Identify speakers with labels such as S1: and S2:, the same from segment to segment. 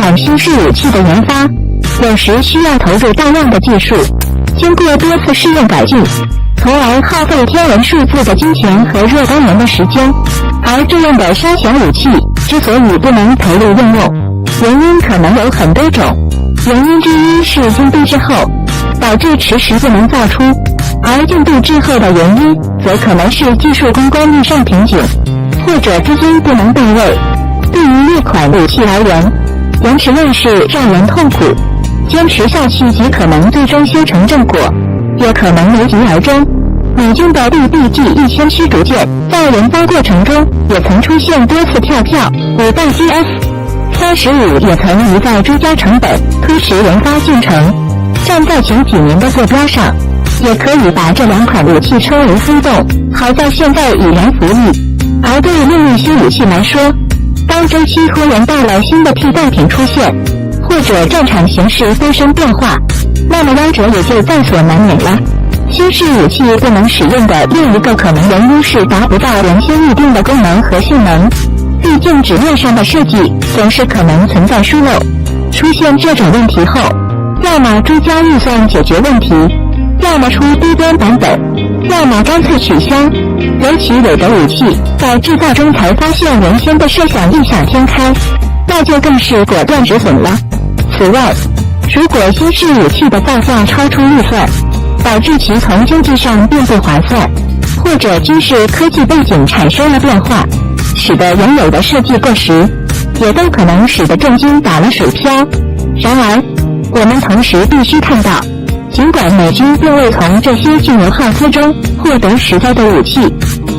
S1: 款新式武器的研发，有时需要投入大量的技术，经过多次试验改进，从而耗费天文数字的金钱和若干年的时间。而这样的稍显武器之所以不能投入应用，原因可能有很多种。原因之一是进度滞后，导致迟迟不能造出，而进度滞后的原因则可能是技术攻关遇上瓶颈，或者资金不能到位。对于一款武器而言，延迟问世让人痛苦，坚持下去极可能最终修成正果，也可能无疾而终。美军的 DDG-1000驱逐舰在研发过程中也曾出现多次跳票，5代 GF-35也曾一再追加成本，推迟研发进程。站在前几年的坐标上，也可以把这两款武器称为黑洞，好在现在已然服役。而对另一些武器来说，当周期突然到了新的替代品出现，或者战场形势发生变化，那么夭折也就在所难免了。新式武器不能使用的另一个可能原因是达不到原先预定的功能和性能，毕竟纸面上的设计总是可能存在疏漏。出现这种问题后，要么追加预算解决问题，要么出低端版本，要么干脆取消。尤其有的武器在制造中才发现原先的设想异想天开，那就更是果断止损了。此外，如果新式武器的造价超出预算，导致其从经济上并不划算，或者军事科技背景产生了变化，使得原有的设计过时，也都可能使得重金打了水漂。然而，我们同时必须看到，尽管美军并未从这些巨牛耗资中获得实在的武器，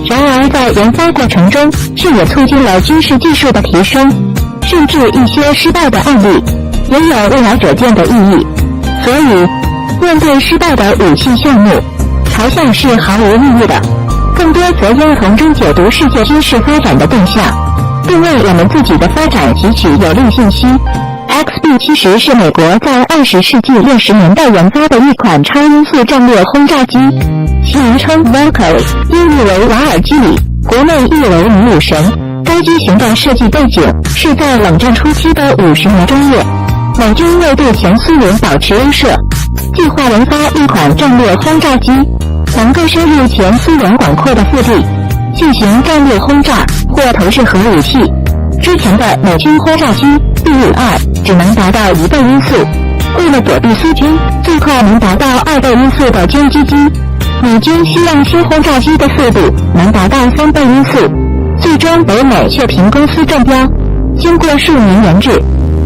S1: 然而在研发过程中却也促进了军事技术的提升，甚至一些失败的案例也有未来可见的意义。所以，面对失败的武器项目，嘲笑是毫无意义的，更多则应从中解读世界军事发展的动向，并为我们自己的发展汲取有力信息。XB-70是美国在20世纪60年代研发的一款超音速战略轰炸机，其名称 Valkyrie， 音译为瓦尔基里，国内译为女武神。该机型的设计背景是在冷战初期的50年中叶，美军为对前苏联保持威慑，计划研发一款战略轰炸机，能够深入前苏联广阔的腹地，进行战略轰炸或投掷核武器。之前的美军轰炸机 B-52只能达到1倍音速，为了躲避苏军最快能达到2倍音速的歼击机，美军希望新轰炸机的速度能达到3倍音速。最终北美却凭公司中标，经过数年研制，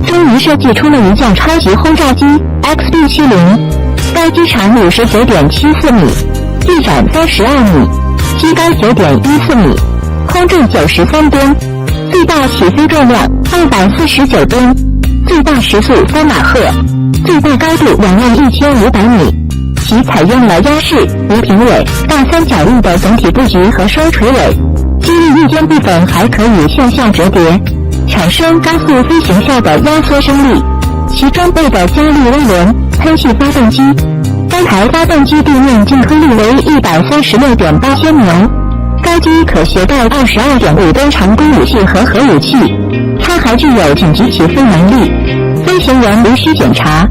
S1: 终于设计出了一架超级轰炸机 XB-70。该机长 59.74 米，翼展32米，机高 9.14 米，空重93吨，最大起飞重量249吨，最大时速3马赫，最大高度21500米。其采用了压式、无平尾、大三角翼的总体布局和双垂尾，机翼翼尖部分还可以向下折叠，产生高速飞行下的压缩升力。其装备的加力涡轮喷气发动机，该台发动机地面净推力为136.8千牛。该机可携带22.5吨长弓武器和核武器，它还具有紧急起飞能力，飞行员无需检查，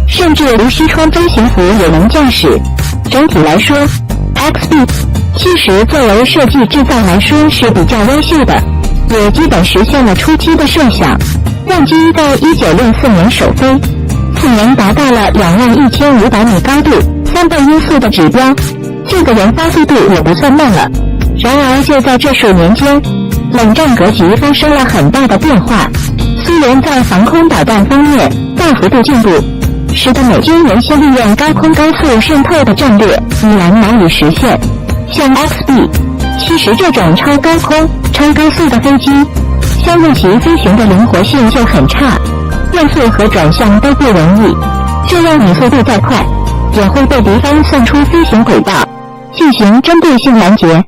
S1: 甚至无需穿飞行服也能驾驶。整体来说 XB-70作为设计制造来说是比较优秀的，也基本实现了初期的设想，让机在1964年首飞，4年达到了21500米高度3倍音速的指标，这个研发速度也不算慢了。然而就在这数年间，冷战格局发生了很大的变化，苏联在防空导弹方面大幅度进步，使得美军原先利用高空高速渗透的战略已然难以实现。像 XB-70这种超高空、超高速的飞机，相应其飞行的灵活性就很差，变速和转向都不容易，这样你速度再快，也会被敌方算出飞行轨道，进行针对性拦截。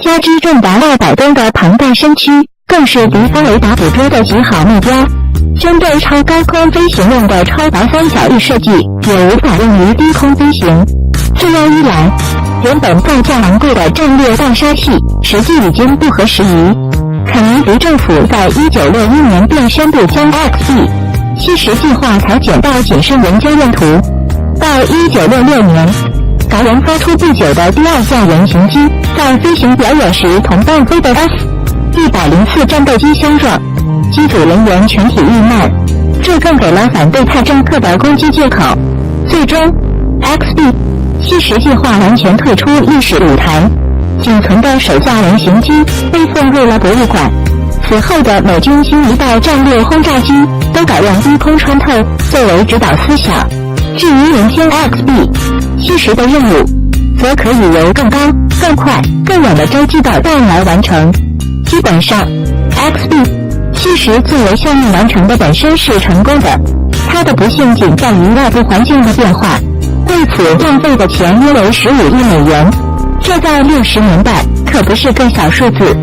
S1: 加之重达200吨的庞大身躯，更是敌方雷达捕捉的极好目标。针对超高空飞行用的超薄三角翼设计，也无法用于低空飞行。这样一来，原本造价昂贵的战略大杀器，实际已经不合时宜。肯尼迪政府在1961年便宣布将 XB-70 70计划才捡到仅剩人家用途。到1966年，达人发出不久的第二架原型机，在飞行表演时同伴飞的 F-104战斗机相撞，机组人员全体遇难，这更给了反对派政客的攻击借口。最终 XB-70计划完全退出历史舞台，仅存的首架原型机被送入了博物馆。此后的美军新一代战略轰炸机都改用低空穿透作为指导思想。至于明天 XB-70的任务，则可以由更高、更快、更远的洲际导弹来完成。基本上 XB-70作为项目完成的本身是成功的，它的不幸仅在于外部环境的变化，为此浪费的钱约为15亿美元，这在60年代可不是个小数字。